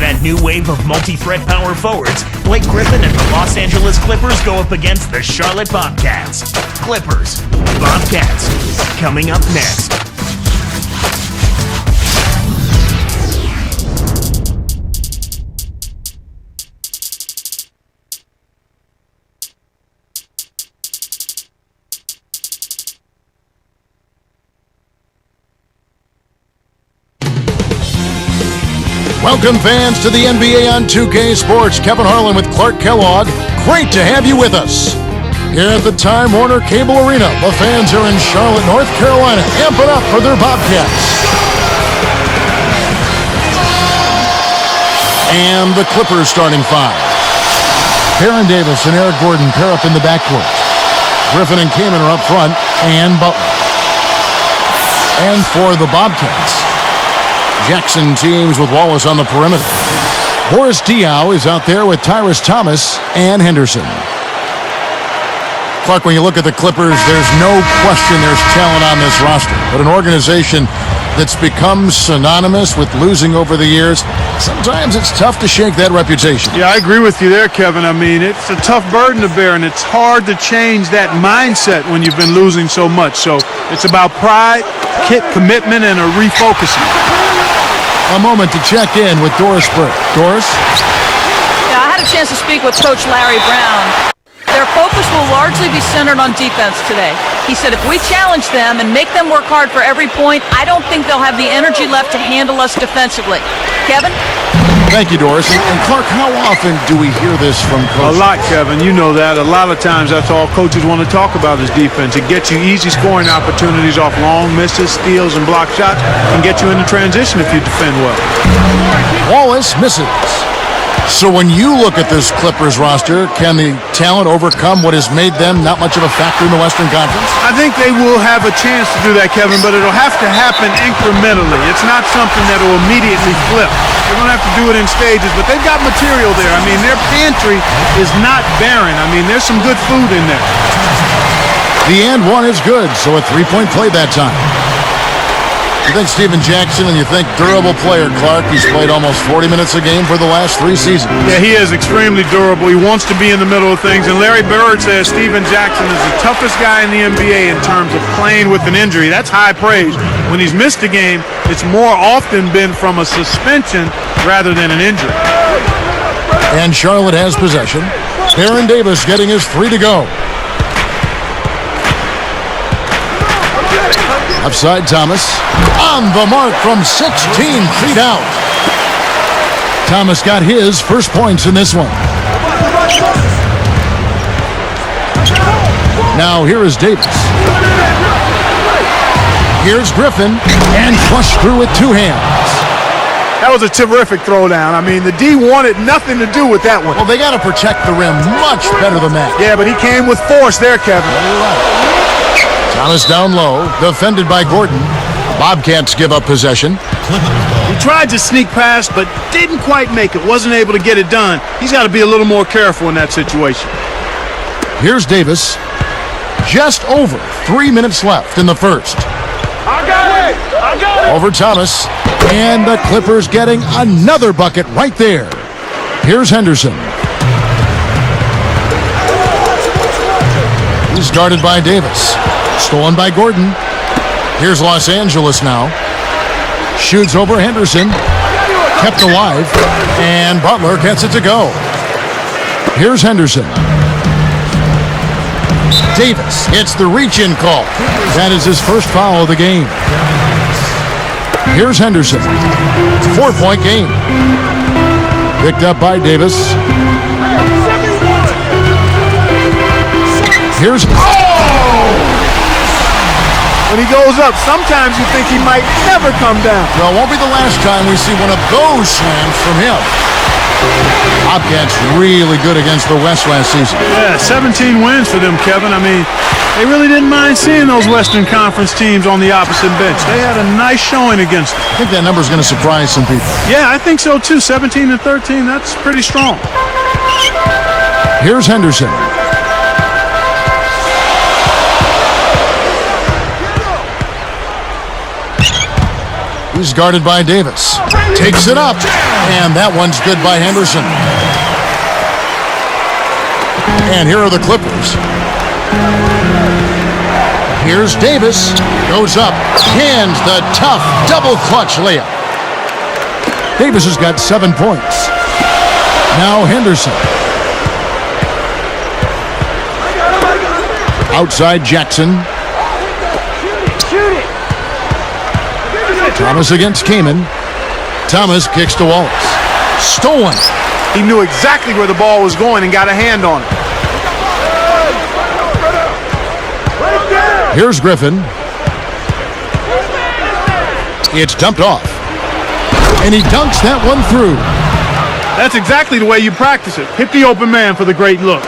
that new wave of multi-threat power forwards, Blake Griffin and the Los Angeles Clippers go up against the Charlotte Bobcats. Clippers, Bobcats, coming up next. Welcome, fans, to the NBA on 2K Sports. Kevin Harlan with Clark Kellogg. Great to have you with us. Here at the Time Warner Cable Arena, the fans are in Charlotte, North Carolina, amping up for their Bobcats. And the Clippers starting five. Baron Davis and Eric Gordon pair up in the backcourt. Griffin and Kaman are up front, and Butler. And for the Bobcats, Jackson teams with Wallace on the perimeter. Boris Diaw is out there with Tyrus Thomas and Henderson. Clark, when you look at the Clippers, there's no question there's talent on this roster. But an organization that's become synonymous with losing over the years, sometimes it's tough to shake that reputation. Yeah, I agree with you there, Kevin. I mean, it's a tough burden to bear, and it's hard to change that mindset when you've been losing so much. So it's about pride, commitment, and a refocusing. A moment to check in with Doris Burke. Doris? Yeah, I had a chance to speak with Coach Larry Brown. Their focus will largely be centered on defense today. He said if we challenge them and make them work hard for every point, I don't think they'll have the energy left to handle us defensively. Kevin? Thank you, Doris. And Clark, how often do we hear this from coaches? A lot, Kevin. You know that. A lot of times that's all coaches want to talk about is defense. It gets you easy scoring opportunities off long misses, steals, and block shots, and get you into transition if you defend well. Wallace misses. So when you look at this Clippers roster, can the talent overcome what has made them not much of a factor in the Western Conference? I think they will have a chance to do that, Kevin, but it'll have to happen incrementally. It's not something that will immediately flip. They're going to have to do it in stages, but they've got material there. I mean, their pantry is not barren. I mean, there's some good food in there. The and one is good, so a three-point play that time. You think Steven Jackson and you think durable player, Clark. He's played almost 40 minutes a game for the last 3 seasons. Yeah, he is extremely durable. He wants to be in the middle of things. And Larry Bird says Steven Jackson is the toughest guy in the NBA in terms of playing with an injury. That's high praise. When he's missed a game, it's more often been from a suspension rather than an injury. And Charlotte has possession. Baron Davis getting his 3 to go. Upside Thomas. On the mark from 16 feet out. Thomas got his first points in this one. Now here is Davis. Here's Griffin. And flushed through with 2 hands. That was a terrific throwdown. I mean, the D wanted nothing to do with that one. Well, they got to protect the rim much better than that. Yeah, but he came with force there, Kevin. You're right. Thomas down low, defended by Gordon. Bobcats give up possession. He tried to sneak past, but didn't quite make it. Wasn't able to get it done. He's got to be a little more careful in that situation. Here's Davis. Just over 3 minutes left in the first. I got it! Over Thomas. And the Clippers getting another bucket right there. Here's Henderson. He's guarded by Davis. Stolen by Gordon. Here's Los Angeles now. Shoots over Henderson. Kept alive. And Butler gets it to go. Here's Henderson. Davis hits the reach-in call. That is his first foul of the game. Here's Henderson. 4-point game. Picked up by Davis. Here's... When he goes up, sometimes you think he might never come down. Well, it won't be the last time we see one of those slams from him. Bobcats really good against the West last season. Yeah, 17 wins for them, Kevin. I mean, they really didn't mind seeing those Western Conference teams on the opposite bench. They had a nice showing against them. I think that number's going to surprise some people. Yeah, I think so too. 17 and 13, that's pretty strong. Here's Henderson. He's guarded by Davis. Takes it up, and that one's good by Henderson. And here are the Clippers. Here's Davis. Goes up. Hands the tough double clutch layup. Davis has got 7 points. Now Henderson. Outside Jackson. Thomas against Kaman. Thomas kicks to Wallace. Stolen. He knew exactly where the ball was going and got a hand on it. Here's Griffin. It's dumped off. And he dunks that one through. That's exactly the way you practice it. Hit the open man for the great look.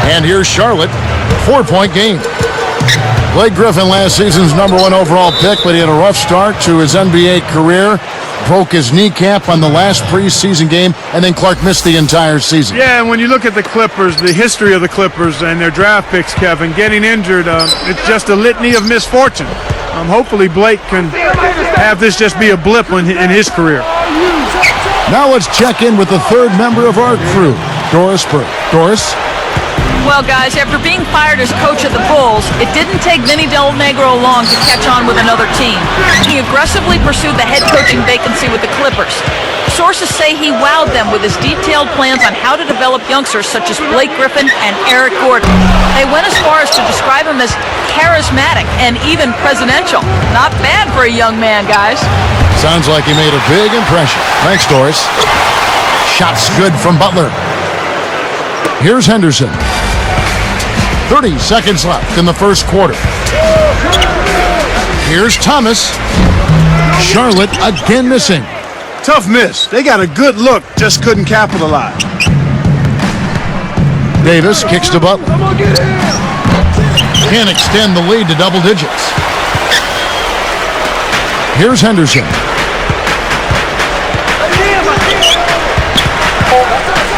And here's Charlotte. 4-point game. Blake Griffin, last season's #1 overall pick, but he had a rough start to his NBA career. Broke his kneecap on the last preseason game, and then Clark missed the entire season. Yeah, and when you look at the Clippers, the history of the Clippers and their draft picks, Kevin, getting injured, it's just a litany of misfortune. Hopefully Blake can have this just be a blip in his career. Now let's check in with the third member of our crew, Doris Burke. Doris? Well, guys, after being fired as coach of the Bulls, it didn't take Vinny Del Negro long to catch on with another team. He aggressively pursued the head coaching vacancy with the Clippers. Sources say he wowed them with his detailed plans on how to develop youngsters such as Blake Griffin and Eric Gordon. They went as far as to describe him as charismatic and even presidential. Not bad for a young man, guys. Sounds like he made a big impression. Thanks, Doris. Shots good from Butler. Here's Henderson. 30 seconds left in the first quarter. Here's Thomas. Charlotte again missing. Tough miss. They got a good look, just couldn't capitalize. Davis kicks to Butler. Can't extend the lead to double digits. Here's Henderson.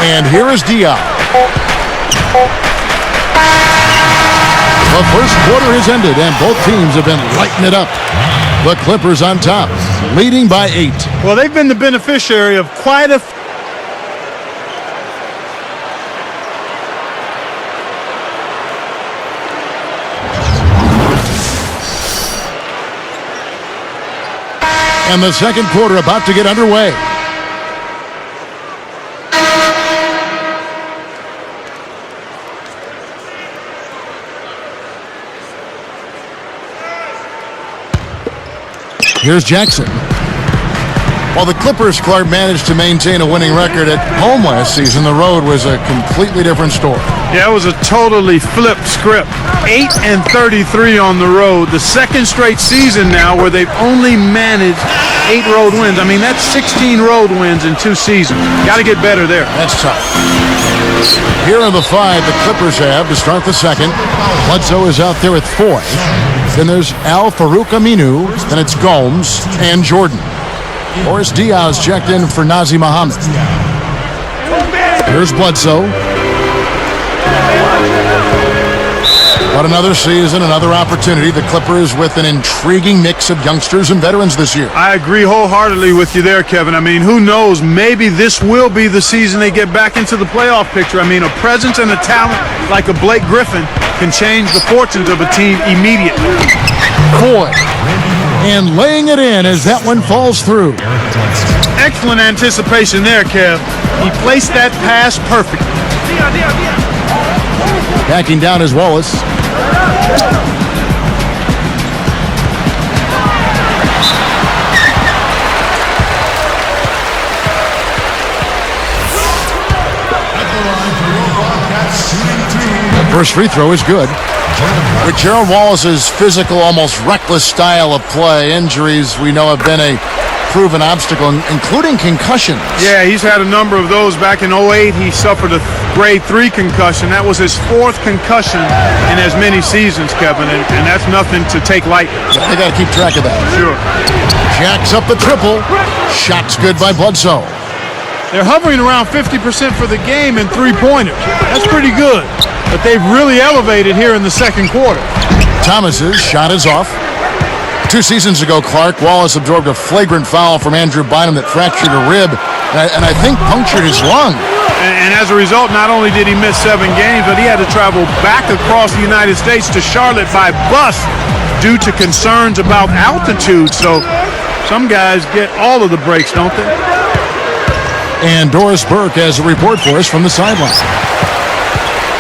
And here is Diaz. The first quarter has ended, and both teams have been lighting it up. The Clippers on top, leading by 8. Well, they've been the beneficiary of quite a... And the second quarter about to get underway. Here's Jackson. While the Clippers, Clark, managed to maintain a winning record at home last season, the road was a completely different story. Yeah, it was a totally flipped script. 8-33 on the road. The second straight season now where they've only managed 8 road wins. I mean, that's 16 road wins in 2 seasons. Got to get better there. That's tough. Here are the 5 the Clippers have to start the second. Bledsoe is out there with 4. Then there's Al Farouk Aminu. Then it's Gomes and Jordan. Boris Diaz checked in for Nazi Muhammad. Here's Bledsoe. But another season, another opportunity. The Clippers with an intriguing mix of youngsters and veterans this year. I agree wholeheartedly with you there, Kevin. I mean, who knows? Maybe this will be the season they get back into the playoff picture. I mean, a presence and a talent like a Blake Griffin can change the fortunes of a team immediately. Boy. And laying it in as that one falls through. Excellent anticipation there, Kev. He placed that pass perfectly. Backing down is Wallace. First free throw is good. With Gerald Wallace's physical, almost reckless style of play, injuries we know have been a proven obstacle, including concussions. Yeah, he's had a number of those. Back in 2008, he suffered a grade 3 concussion. That was his 4th concussion in as many seasons, Kevin, and that's nothing to take lightly. They got to keep track of that. Sure. Jacks up the triple. Shots good by Bledsoe. They're hovering around 50% for the game in three-pointers. That's pretty good. But they've really elevated here in the second quarter. Thomas's shot is off. 2 seasons ago, Clark, Wallace absorbed a flagrant foul from Andrew Bynum that fractured a rib and I think punctured his lung. And as a result, not only did he miss 7 games, but he had to travel back across the United States to Charlotte by bus due to concerns about altitude. So some guys get all of the breaks, don't they? And Doris Burke has a report for us from the sideline.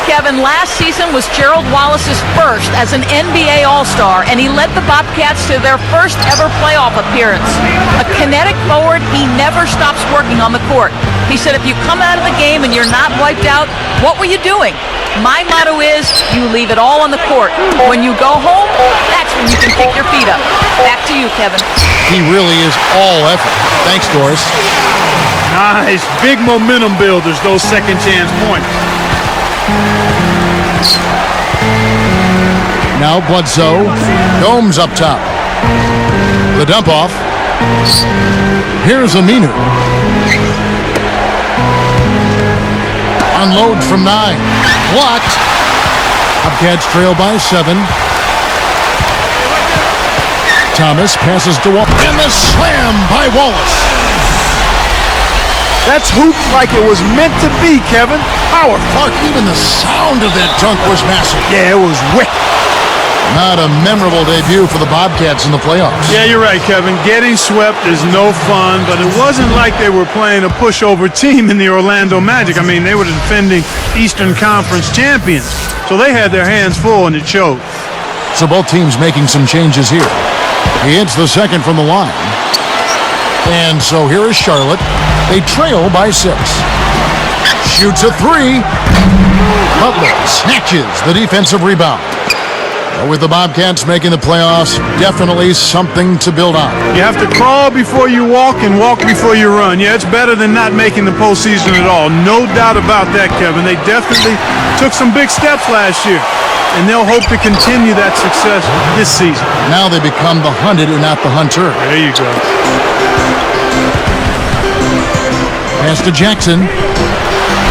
Kevin, last season was Gerald Wallace's first as an NBA All-Star, and he led the Bobcats to their first ever playoff appearance. A kinetic forward, he never stops working on the court. He said, if you come out of the game and you're not wiped out, what were you doing? My motto is, you leave it all on the court. When you go home, that's when you can kick your feet up. Back to you, Kevin. He really is all effort. Thanks, Doris. Nice. Big momentum builders, those second chance points. Now Bledsoe. Gomes up top. The dump off. Here's Aminu. Unload from 9. Blocked. Bobcats trail by 7. Thomas passes to Wallace. And the slam by Wallace. That's hooped like it was meant to be, Kevin. Power. Clark, even the sound of that dunk was massive. Yeah, it was wicked. Not a memorable debut for the Bobcats in the playoffs. Yeah, you're right, Kevin. Getting swept is no fun, but it wasn't like they were playing a pushover team in the Orlando Magic. I mean, they were the defending Eastern Conference champions, so they had their hands full, and it showed. So both teams making some changes here. He hits the second from the line. And so here is Charlotte. They trail by 6. Shoots a 3. Butler snatches the defensive rebound. With the Bobcats making the playoffs, definitely something to build on. You have to crawl before you walk and walk before you run. Yeah, it's better than not making the postseason at all. No doubt about that, Kevin. They definitely took some big steps last year, and they'll hope to continue that success this season. Now they become the hunted and not the hunter. There you go. Pass to Jackson.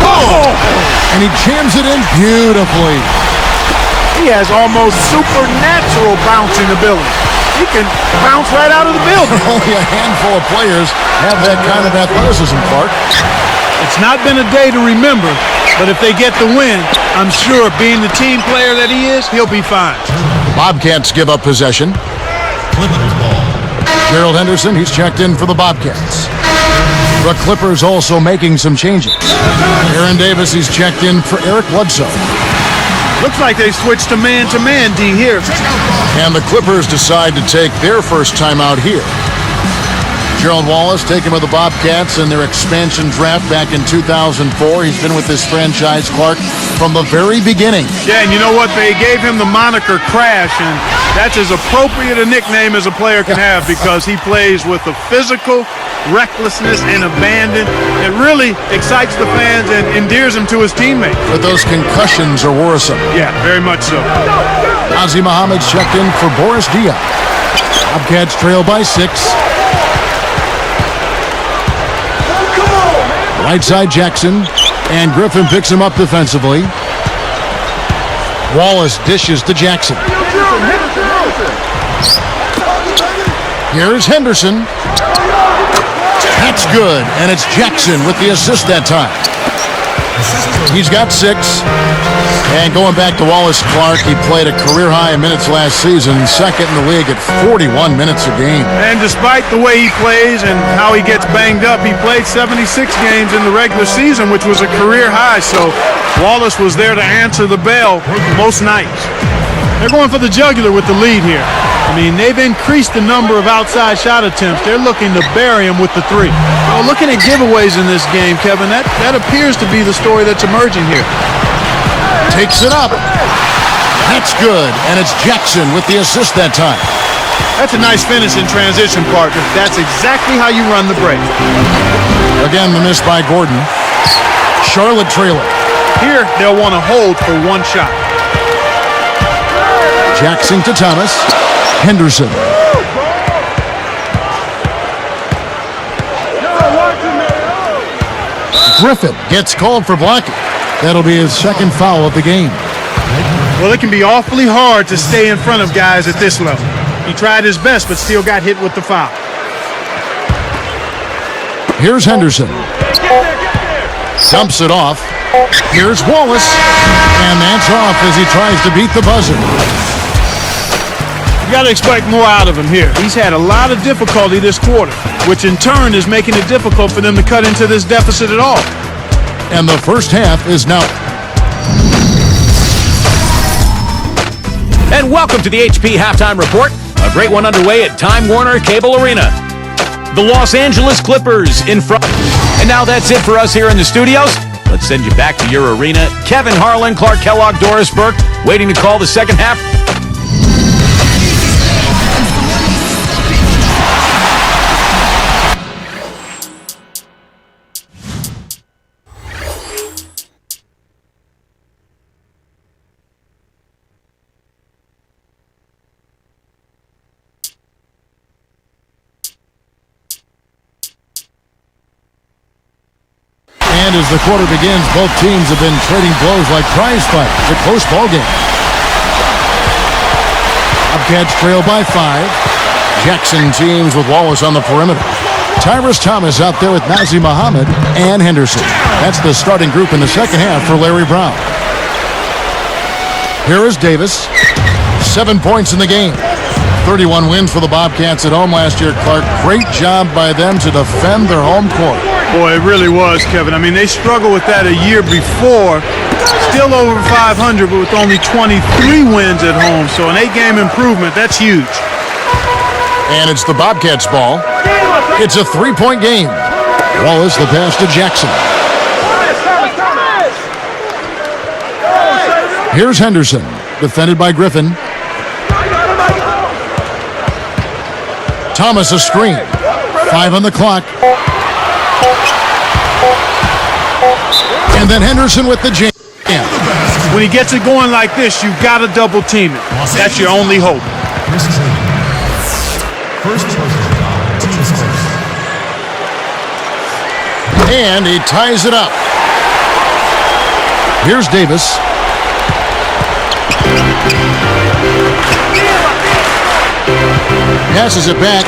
Oh! And he jams it in beautifully. He has almost supernatural bouncing ability. He can bounce right out of the building. Only a handful of players have that kind of athleticism, Clark. It's not been a day to remember, but if they get the win, I'm sure being the team player that he is, he'll be fine. Bobcats give up possession. Gerald Henderson, he's checked in for the Bobcats. The Clippers also making some changes. Aaron Davis, he's checked in for Eric Bledsoe. Looks like they switched to man-to-man, D, here. And the Clippers decide to take their first timeout here. Gerald Wallace taken with the Bobcats in their expansion draft back in 2004. He's been with this franchise, Clark, from the very beginning. Yeah, and you know what? They gave him the moniker Crash, and that's as appropriate a nickname as a player can have because he plays with a physical recklessness and abandon. It really excites the fans and endears him to his teammates. But those concussions are worrisome. Yeah, very much so. Ozzie Muhammad's checked in for Boris Diaw. Bobcats trail by 6. Right side Jackson, and Griffin picks him up defensively. Wallace dishes to Jackson. Here's Henderson. That's good, and it's Jackson with the assist that time. He's got 6. And going back to Wallace Clark, he played a career-high minutes last season, second in the league at 41 minutes a game. And despite the way he plays and how he gets banged up, he played 76 games in the regular season, which was a career high. So Wallace was there to answer the bell most nights. They're going for the jugular with the lead here. I mean, they've increased the number of outside shot attempts. They're looking to bury him with the 3. Well, looking at giveaways in this game, Kevin, that appears to be the story that's emerging here. Takes it up. That's good, and it's Jackson with the assist that time. That's a nice finish in transition, partner. That's exactly how you run the break. Again, the miss by Gordon. Charlotte trailing. Here, they'll want to hold for 1 shot. Jackson to Thomas. Henderson. Griffin gets called for blocking. That'll be his second foul of the game. Well, it can be awfully hard to stay in front of guys at this level. He tried his best, but still got hit with the foul. Here's Henderson. Dumps it off. Here's Wallace. And that's off as he tries to beat the buzzer. You got to expect more out of him here. He's had a lot of difficulty this quarter, which in turn is making it difficult for them to cut into this deficit at all. And the first half is now. And welcome to the HP Halftime Report. A great one underway at Time Warner Cable Arena. The Los Angeles Clippers in front. And now that's it for us here in the studios. Let's send you back to your arena. Kevin Harlan, Clark Kellogg, Doris Burke, waiting to call the second half. And as the quarter begins, both teams have been trading blows like prize fights. It's a close ball game. Bobcats trail by 5. Jackson teams with Wallace on the perimeter. Tyrus Thomas out there with Nazi Muhammad and Henderson. That's the starting group in the second half for Larry Brown. Here is Davis. 7 points in the game. 31 wins for the Bobcats at home last year, Clark. Great job by them to defend their home court. Boy, it really was, Kevin. I mean, they struggled with that a year before. Still over 500, but with only 23 wins at home. So an 8-game improvement, that's huge. And it's the Bobcats' ball. It's a 3-point game. Wallace, the pass to Jackson. Here's Henderson, defended by Griffin. Thomas a screen. 5 on the clock. And then Henderson with the jam. When he gets it going like this, you've got to double team it. That's your only hope. And he ties it up. Here's Davis. Passes it back.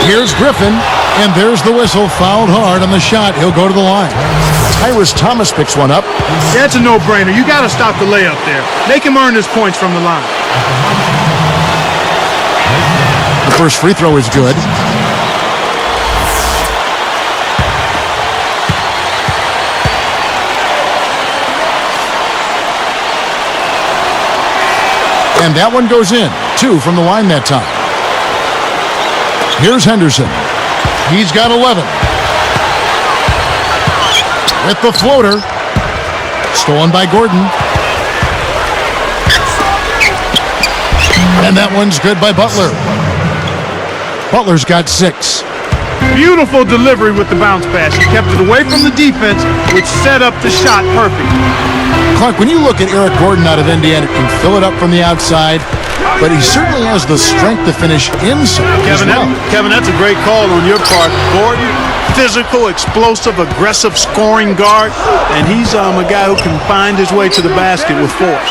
Here's Griffin. And there's the whistle. Fouled hard on the shot. He'll go to the line. Tyrus Thomas picks one up. That's a no-brainer. You got to stop the layup there. Make him earn his points from the line. The first free throw is good. And that one goes in. 2 from the line that time. Here's Henderson. He's got 11. With the floater. Stolen by Gordon. And that one's good by Butler. Butler's got 6. Beautiful delivery with the bounce pass. He kept it away from the defense, which set up the shot perfectly. Clark, when you look at Eric Gordon out of Indiana, can fill it up from the outside, but he certainly has the strength to finish inside. Kevin, that's a great call on your part. Gordon, physical, explosive, aggressive scoring guard, and he's a guy who can find his way to the basket with force.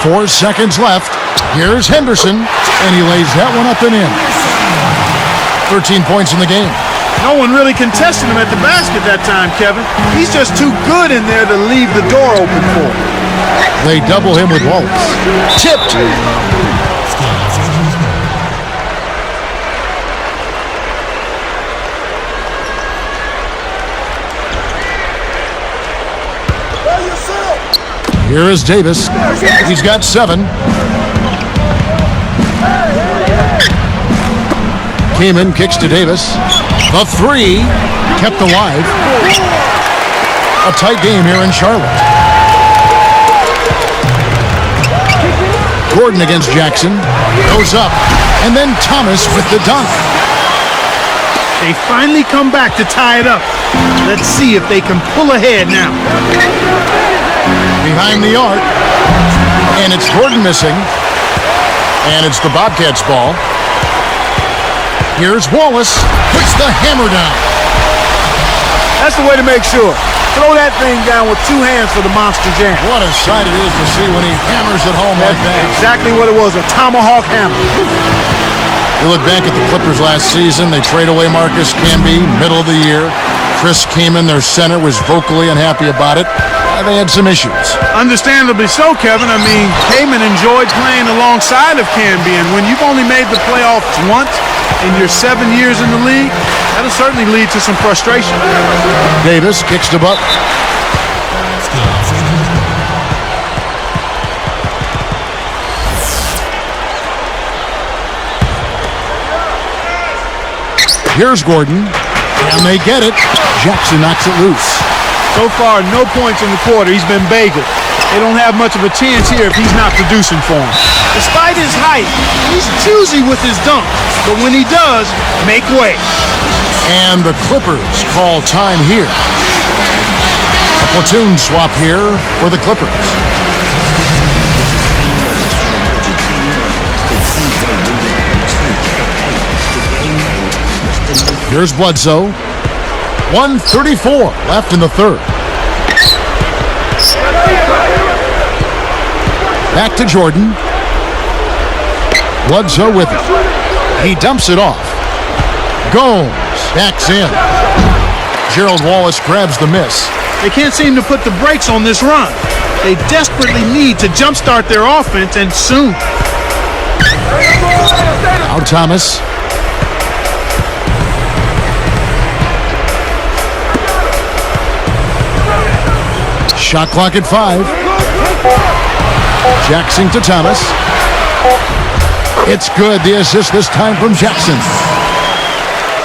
4 seconds left. Here's Henderson, and he lays that one up and in. 13 points in the game. No one really contested him at the basket that time, Kevin. He's just too good in there to leave the door open for him. They double him with Wallace. Tipped. Here is Davis. He's got 7. Kamen kicks to Davis. The 3 kept alive. A tight game here in Charlotte. Gordon against Jackson. Goes up. And then Thomas with the dunk. They finally come back to tie it up. Let's see if they can pull ahead now. Behind the arc. And it's Gordon missing. And it's the Bobcats' ball. Here's Wallace. Puts the hammer down. That's the way to make sure. throw that thing down with two hands for the Monster Jam. What a sight it is to see when he hammers it home like that. Exactly what it was, a tomahawk hammer. You look back at the Clippers last season, they trade away Marcus Camby, middle of the year. Chris Kaman, their center, was vocally unhappy about it. They had some issues. Understandably so, Kevin. I mean, Kaman enjoyed playing alongside of Camby, and when you've only made the playoffs once in your 7 years in the league, that'll certainly lead to some frustration. Davis kicks to Butler. Here's Gordon, and they get it. Jackson knocks it loose. So far, no points in the quarter. He's been bageled. They don't have much of a chance here if he's not producing for them. Despite his height, he's choosy with his dunk. But when he does, make way. And the Clippers call time here. A platoon swap here for the Clippers. Here's Bledsoe. 1:34 left in the third. Back to Jordan. Bledsoe with it. He dumps it off. Gomes backs in. Gerald Wallace grabs the miss. They can't seem to put the brakes on this run. They desperately need to jumpstart their offense, and soon. Now Thomas. Shot clock at 5. Jackson to Thomas. It's good. The assist this time from Jackson.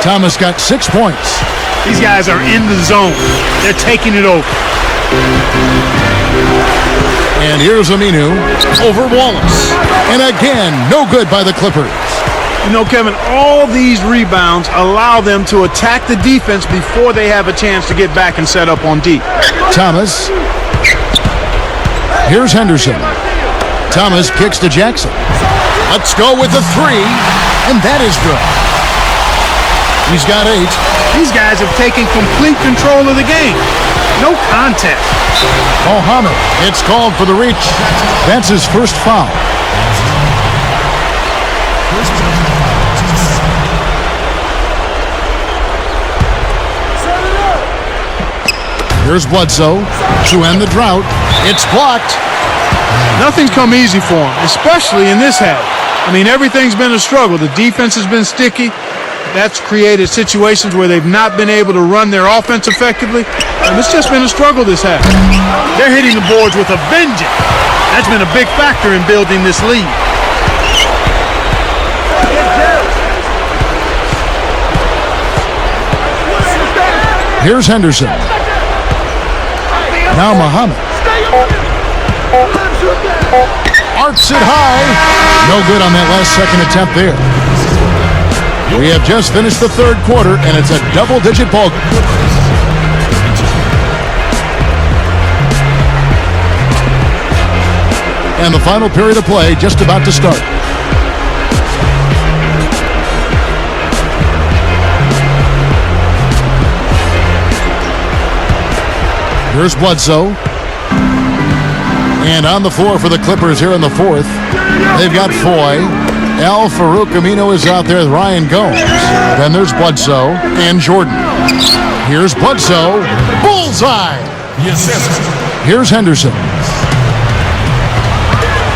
Thomas got 6 points. These guys are in the zone. They're taking it over. And here's Aminu over Wallace. And again, no good by the Clippers. You know, Kevin, all these rebounds allow them to attack the defense before they have a chance to get back and set up on deep. Thomas. Here's Henderson. Thomas kicks to Jackson. Let's go with the 3, and that is good. He's got 8. These guys have taken complete control of the game. No contact. Mohammed, it's called for the reach. That's his first foul. Here's Bledsoe to end the drought. It's blocked. Nothing's come easy for them, especially in this half. I mean, everything's been a struggle. The defense has been sticky. That's created situations where they've not been able to run their offense effectively. And it's just been a struggle this half. They're hitting the boards with a vengeance. That's been a big factor in building this lead. Here's Henderson. Now Muhammad. Arcs it high. No good on that last second attempt there. We have just finished the third quarter, and it's a double-digit ball game. And the final period of play just about to start. Here's Bledsoe. And on the floor for the Clippers here in the fourth, they've got Foy. Al Farouk Amino is out there with Ryan Gomes. Then there's Bledsoe and Jordan. Here's Bledsoe. Bullseye! Yes, sir. Here's Henderson.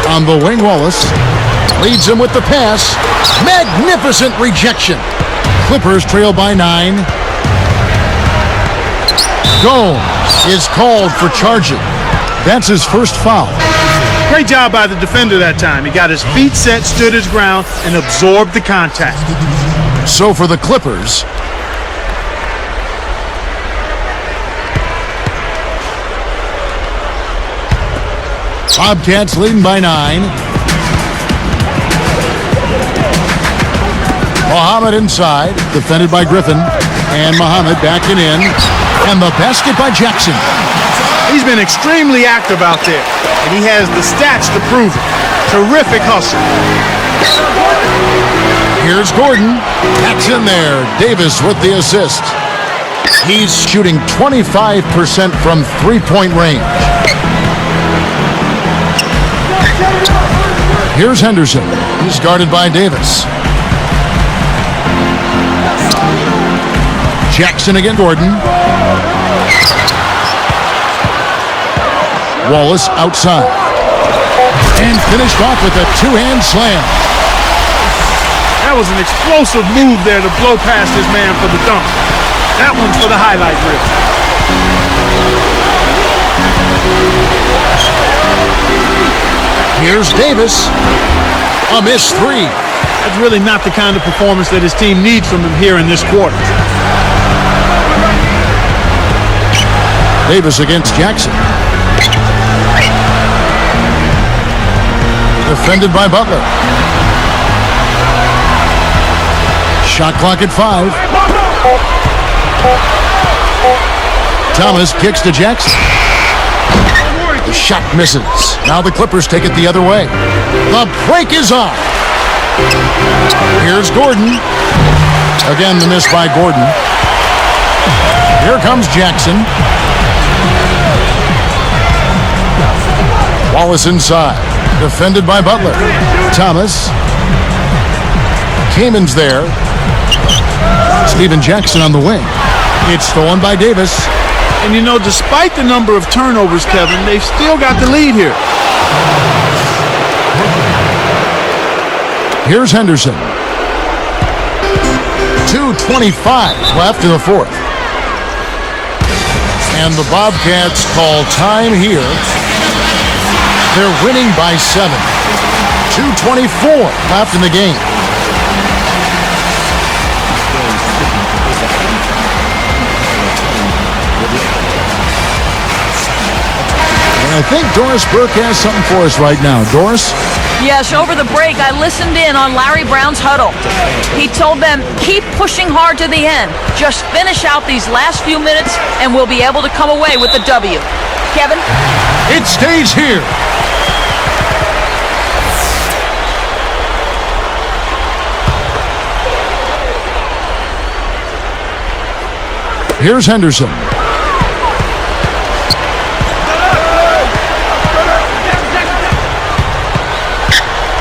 On the wing, Wallace leads him with the pass. Magnificent rejection. Clippers trail by 9. Gomes is called for charging. That's his first foul. Great job by the defender that time. He got his feet set, stood his ground, and absorbed the contact. So for the Clippers, Bobcats leading by 9. Muhammad inside, defended by Griffin. And Muhammad backing in. And the basket by Jackson. He's been extremely active out there, and he has the stats to prove it. Terrific hustle. Here's Gordon. That's in there. Davis with the assist. He's shooting 25% from three-point range. Here's Henderson. He's guarded by Davis. Jackson again, Gordon. Wallace outside. And finished off with a two-hand slam. That was an explosive move there to blow past his man for the dunk. That one's for the highlight reel. Here's Davis. A missed three. That's really not the kind of performance that his team needs from him here in this quarter. Davis against Jackson. Defended by Butler. Shot clock at 5. Thomas kicks to Jackson. The shot misses. Now the Clippers take it the other way. The break is on. Here's Gordon. Again, the miss by Gordon. Here comes Jackson. Wallace inside. Defended by Butler. Thomas. Kamen's there. Steven Jackson on the wing. It's stolen by Davis. And you know, despite the number of turnovers, Kevin, they've still got the lead here. Here's Henderson. 2:25 left in the fourth. And the Bobcats call time here. They're winning by 7. 2:24 left in the game. I think Doris Burke has something for us right now. Doris? Yes, over the break, I listened in on Larry Brown's huddle. He told them, keep pushing hard to the end. Just finish out these last few minutes, and we'll be able to come away with the W. Kevin? It stays here. Here's Henderson.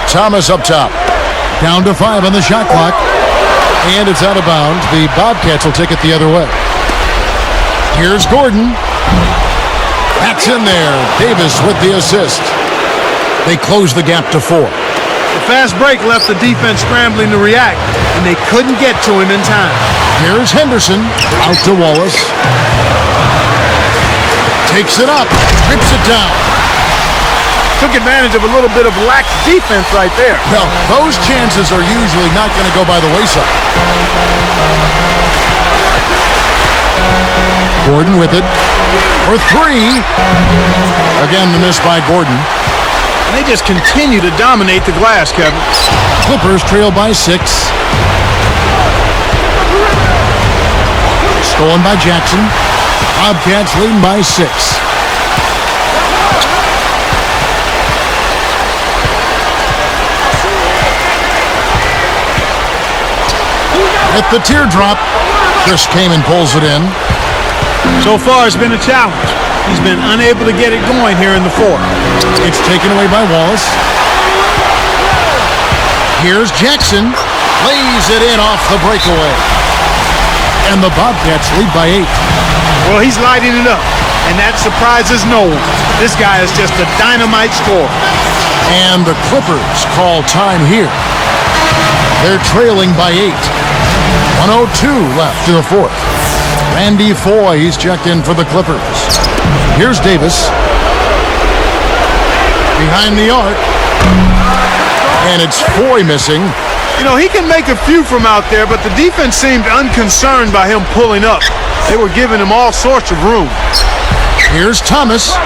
Thomas up top. Down to 5 on the shot clock. And it's out of bounds. The Bobcats will take it the other way. Here's Gordon. That's in there. Davis with the assist. They close the gap to 4. The fast break left the defense scrambling to react, and they couldn't get to him in time. Here's Henderson. Out to Wallace. Takes it up. Rips it down. Took advantage of a little bit of lax defense right there. Well, those chances are usually not going to go by the wayside. Gordon with it for 3. Again, the miss by Gordon. And they just continue to dominate the glass, Kevin. Clippers trail by 6. Stolen by Jackson. Bobcats leading by 6. At the teardrop, Chris Kaman pulls it in. So far, it's been a challenge. He's been unable to get it going here in the fourth. It's taken away by Wallace. Here's Jackson. Lays it in off the breakaway. And the Bobcats lead by 8. Well, he's lighting it up, and that surprises no one. This guy is just a dynamite scorer. And the Clippers call time here. They're trailing by 8. 1:02 left in the fourth. Randy Foy, he's checked in for the Clippers. Here's Davis. Behind the arc. And it's Foy missing. You know, he can make a few from out there, but the defense seemed unconcerned by him pulling up. They were giving him all sorts of room. Here's Thomas.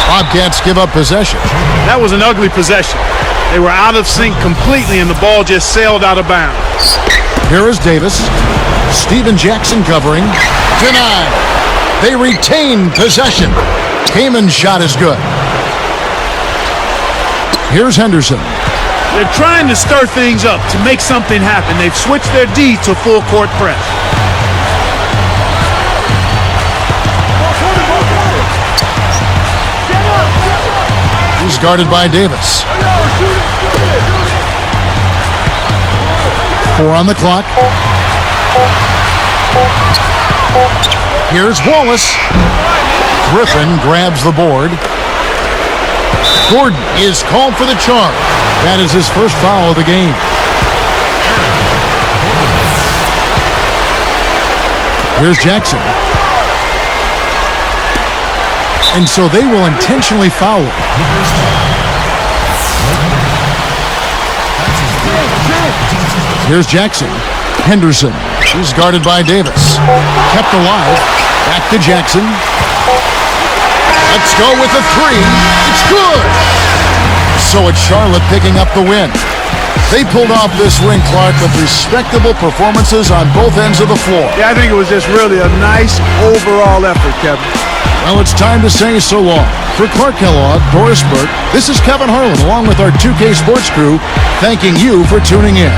Bobcats give up possession. That was an ugly possession. They were out of sync completely, and the ball just sailed out of bounds. Here is Davis. Steven Jackson covering. Denied. They retain possession. Kaman's shot is good. Here's Henderson. They're trying to stir things up to make something happen. They've switched their D to full court press. He's guarded by Davis. 4 on the clock. Here's Wallace. Griffin grabs the board. Gordon is called for the charge. That is his first foul of the game. Here's Jackson. And so they will intentionally foul him. Here's Jackson. Henderson. He's guarded by Davis. Kept alive. Back to Jackson. Let's go with the three. It's good. So it's Charlotte picking up the win. They pulled off this win, Clark, with respectable performances on both ends of the floor. Yeah, I think it was just really a nice overall effort, Kevin. Well, it's time to say so long. For Clark Kellogg, Doris Burke, this is Kevin Harlan, along with our 2K Sports crew, thanking you for tuning in.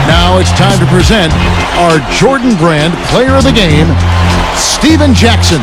Now it's time to present our Jordan Brand Player of the Game, Steven Jackson.